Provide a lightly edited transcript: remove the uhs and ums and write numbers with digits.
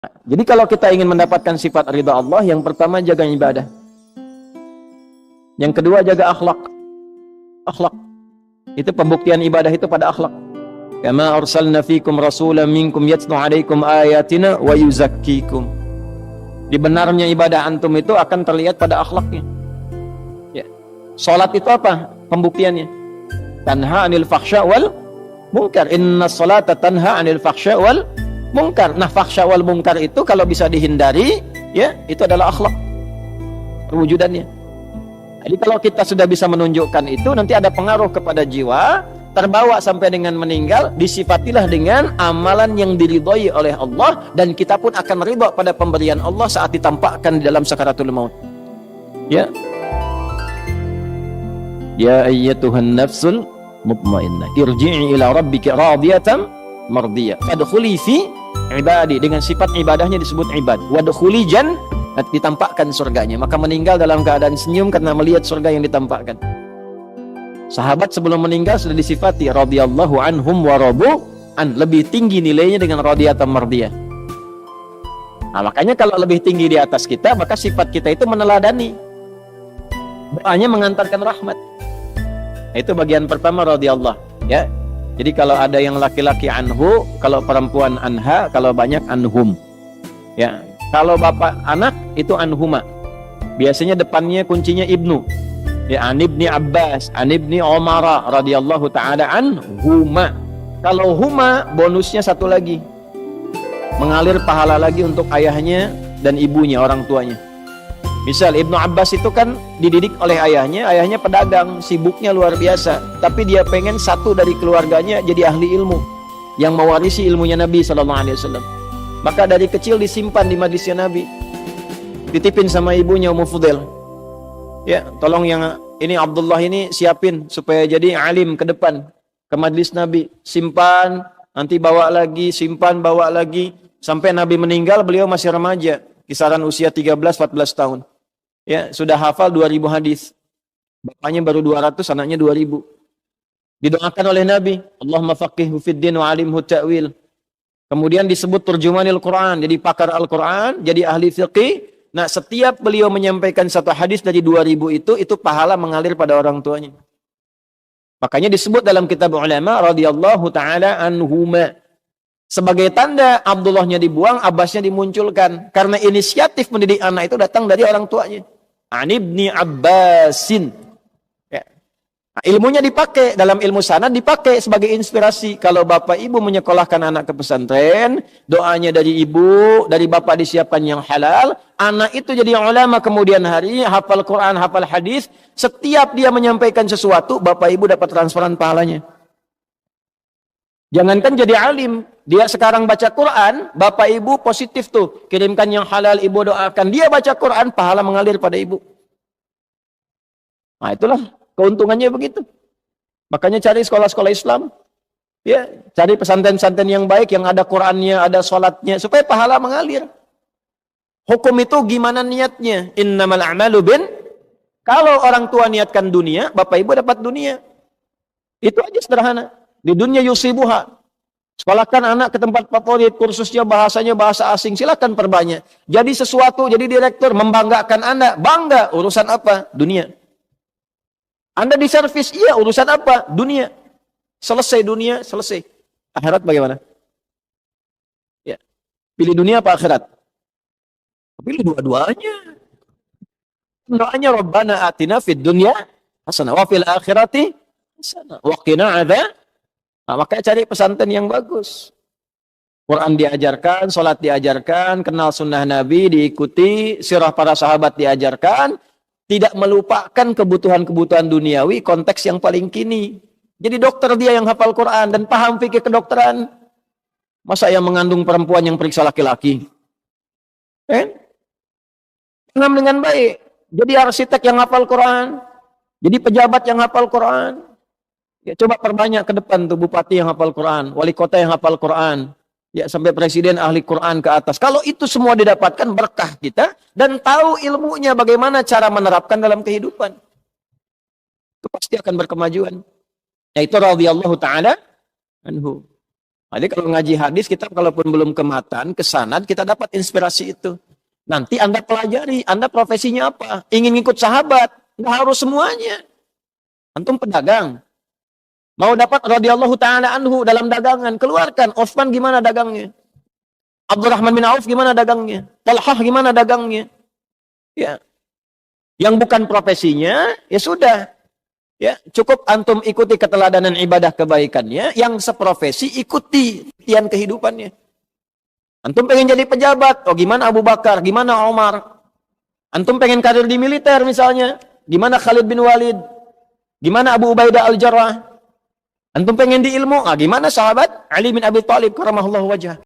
Jadi kalau kita ingin mendapatkan sifat ridha Allah, yang pertama jaga ibadah. Yang kedua jaga akhlak. Akhlak. Itu pembuktian ibadah itu pada akhlak. Kama arsalna fikum rasulan minkum yatlu alaikum ayatina wa yuzakkikum. Di benarnya ibadah antum itu akan terlihat pada akhlaknya. Ya. Salat itu apa? Pembuktiannya. Tanha 'anil fahsya wal munkar. Inna salata tanha 'anil fahsya wal munkar. Nah, fahsya wal munkar itu kalau bisa dihindari, ya, itu adalah akhlak. Perwujudannya. Jadi kalau kita sudah bisa menunjukkan itu, nanti ada pengaruh kepada jiwa, terbawa sampai dengan meninggal, disifatilah dengan amalan yang diridhoi oleh Allah, dan kita pun akan ridha pada pemberian Allah saat ditampakkan di dalam sakaratul maut. Ya. Ya ayyatuhan nafsul mutmainnah, irji'i ila rabbika radiyatan mardiyah. Fadkhuli fi ibadi, dengan sifat ibadahnya disebut ibad. Wadkhuli ditampakkan surganya, maka meninggal dalam keadaan senyum karena melihat surga yang ditampakkan. Sahabat sebelum meninggal sudah disifati radhiyallahu anhum wa radu an, lebih tinggi nilainya dengan radiyatan mardiyah. Nah, makanya kalau lebih tinggi di atas kita, maka sifat kita itu meneladani. Doanya mengantarkan rahmat. Itu bagian pertama radhiyallahu, ya. Jadi kalau ada yang laki-laki anhu, kalau perempuan anha, kalau banyak anhum. Ya. Kalau bapak anak itu anhuma. Biasanya depannya kuncinya ibnu. Ya, an ibni Abbas, an ibni Umar radhiyallahu taala anhuma. Kalau huma bonusnya satu lagi. Mengalir pahala lagi untuk ayahnya dan ibunya, orang tuanya. Misal Ibnu Abbas itu kan dididik oleh ayahnya pedagang, sibuknya luar biasa. Tapi dia pengen satu dari keluarganya jadi ahli ilmu yang mewarisi ilmunya Nabi SAW. Maka dari kecil disimpan di majlisnya Nabi, ditipin sama ibunya Ummu Fudail. Ya, tolong yang ini Abdullah ini siapin supaya jadi alim ke depan, ke majlis Nabi. Simpan, nanti bawa lagi, simpan, bawa lagi. Sampai Nabi meninggal, beliau masih remaja, kisaran usia 13-14 tahun. Ya, sudah hafal 2000 hadis. Bapaknya baru 200, anaknya 2000. Didoakan oleh Nabi, Allahumma faqihhu fid din wa alimhu ta'wil. Kemudian disebut turjumanil Quran, jadi pakar Al-Quran, jadi ahli fiqih. Nah, setiap beliau menyampaikan satu hadis dari 2000 itu pahala mengalir pada orang tuanya. Makanya disebut dalam kitab ulama radhiyallahu taala anhuma. Sebagai tanda Abdullahnya dibuang, Abbasnya dimunculkan. Karena inisiatif mendidik anak itu datang dari orang tuanya. An ibni Abbasin. Ya. Nah, ilmunya dipakai, dalam ilmu sanad dipakai sebagai inspirasi. Kalau bapak ibu menyekolahkan anak ke pesantren, doanya dari ibu, dari bapak disiapkan yang halal, anak itu jadi ulama kemudian hari, hafal Quran, hafal hadis. Setiap dia menyampaikan sesuatu, bapak ibu dapat transferan pahalanya. Jangankan jadi alim, dia sekarang baca Quran, bapak ibu positif tuh, kirimkan yang halal, ibu doakan. Dia baca Quran, pahala mengalir pada ibu. Nah, itulah keuntungannya begitu. Makanya cari sekolah-sekolah Islam, ya, cari pesantren-pesantren yang baik, yang ada Qurannya, ada sholatnya, supaya pahala mengalir. Hukum itu gimana niatnya? Innamal a'malu bin. Kalau orang tua niatkan dunia, bapak ibu dapat dunia. Itu aja sederhana. Di dunia yusibuha. Sekolahkan anak ke tempat favorit, kursusnya bahasanya bahasa asing, silakan perbanyak. Jadi sesuatu, jadi direktur, membanggakan Anda. Bangga, urusan apa? Dunia. Anda di servis, iya, urusan apa? Dunia. Selesai dunia, selesai. Akhirat bagaimana? Ya. Pilih dunia apa akhirat? Pilih dua-duanya. Doanya Rabbana atina fid dunya hasanah wa fil akhirati hasanah wa qina adzab. Nah, makanya cari pesantren yang bagus. Quran diajarkan, salat diajarkan, kenal sunnah Nabi diikuti, sirah para sahabat diajarkan, tidak melupakan kebutuhan-kebutuhan duniawi, konteks yang paling kini. Jadi dokter dia yang hafal Quran dan paham fikih kedokteran. Masa yang mengandung perempuan yang periksa laki-laki? Paham dengan baik. Jadi arsitek yang hafal Quran, jadi pejabat yang hafal Quran. Ya, coba perbanyak ke depan tuh bupati yang hafal Quran, wali kota yang hafal Quran, ya sampai presiden ahli Quran ke atas. Kalau itu semua didapatkan berkah kita dan tahu ilmunya bagaimana cara menerapkan dalam kehidupan, itu pasti akan berkemajuan. Yaitu radhiyallahu taala anhu. Jadi kalau ngaji hadis, kita kalaupun belum ke matan, ke sanad, kita dapat inspirasi itu. Nanti Anda pelajari, Anda profesinya apa? Ingin ikut sahabat, nggak harus semuanya. Antum pedagang, mau dapat radhiyallahu ta'ala anhu dalam dagangan, keluarkan. Utsman gimana dagangnya? Abdurrahman bin Auf gimana dagangnya? Talhah gimana dagangnya? Ya. Yang bukan profesinya, ya sudah. Ya, cukup antum ikuti keteladanan ibadah kebaikannya, yang seprofesi ikuti titian kehidupannya. Antum pengen jadi pejabat, oh gimana Abu Bakar, gimana Omar? Antum pengen karir di militer misalnya, gimana Khalid bin Walid? Gimana Abu Ubaidah al-Jarrah? Antum pengen di ilmu, gimana sahabat Ali bin Abi Thalib karamahullahu wajhah?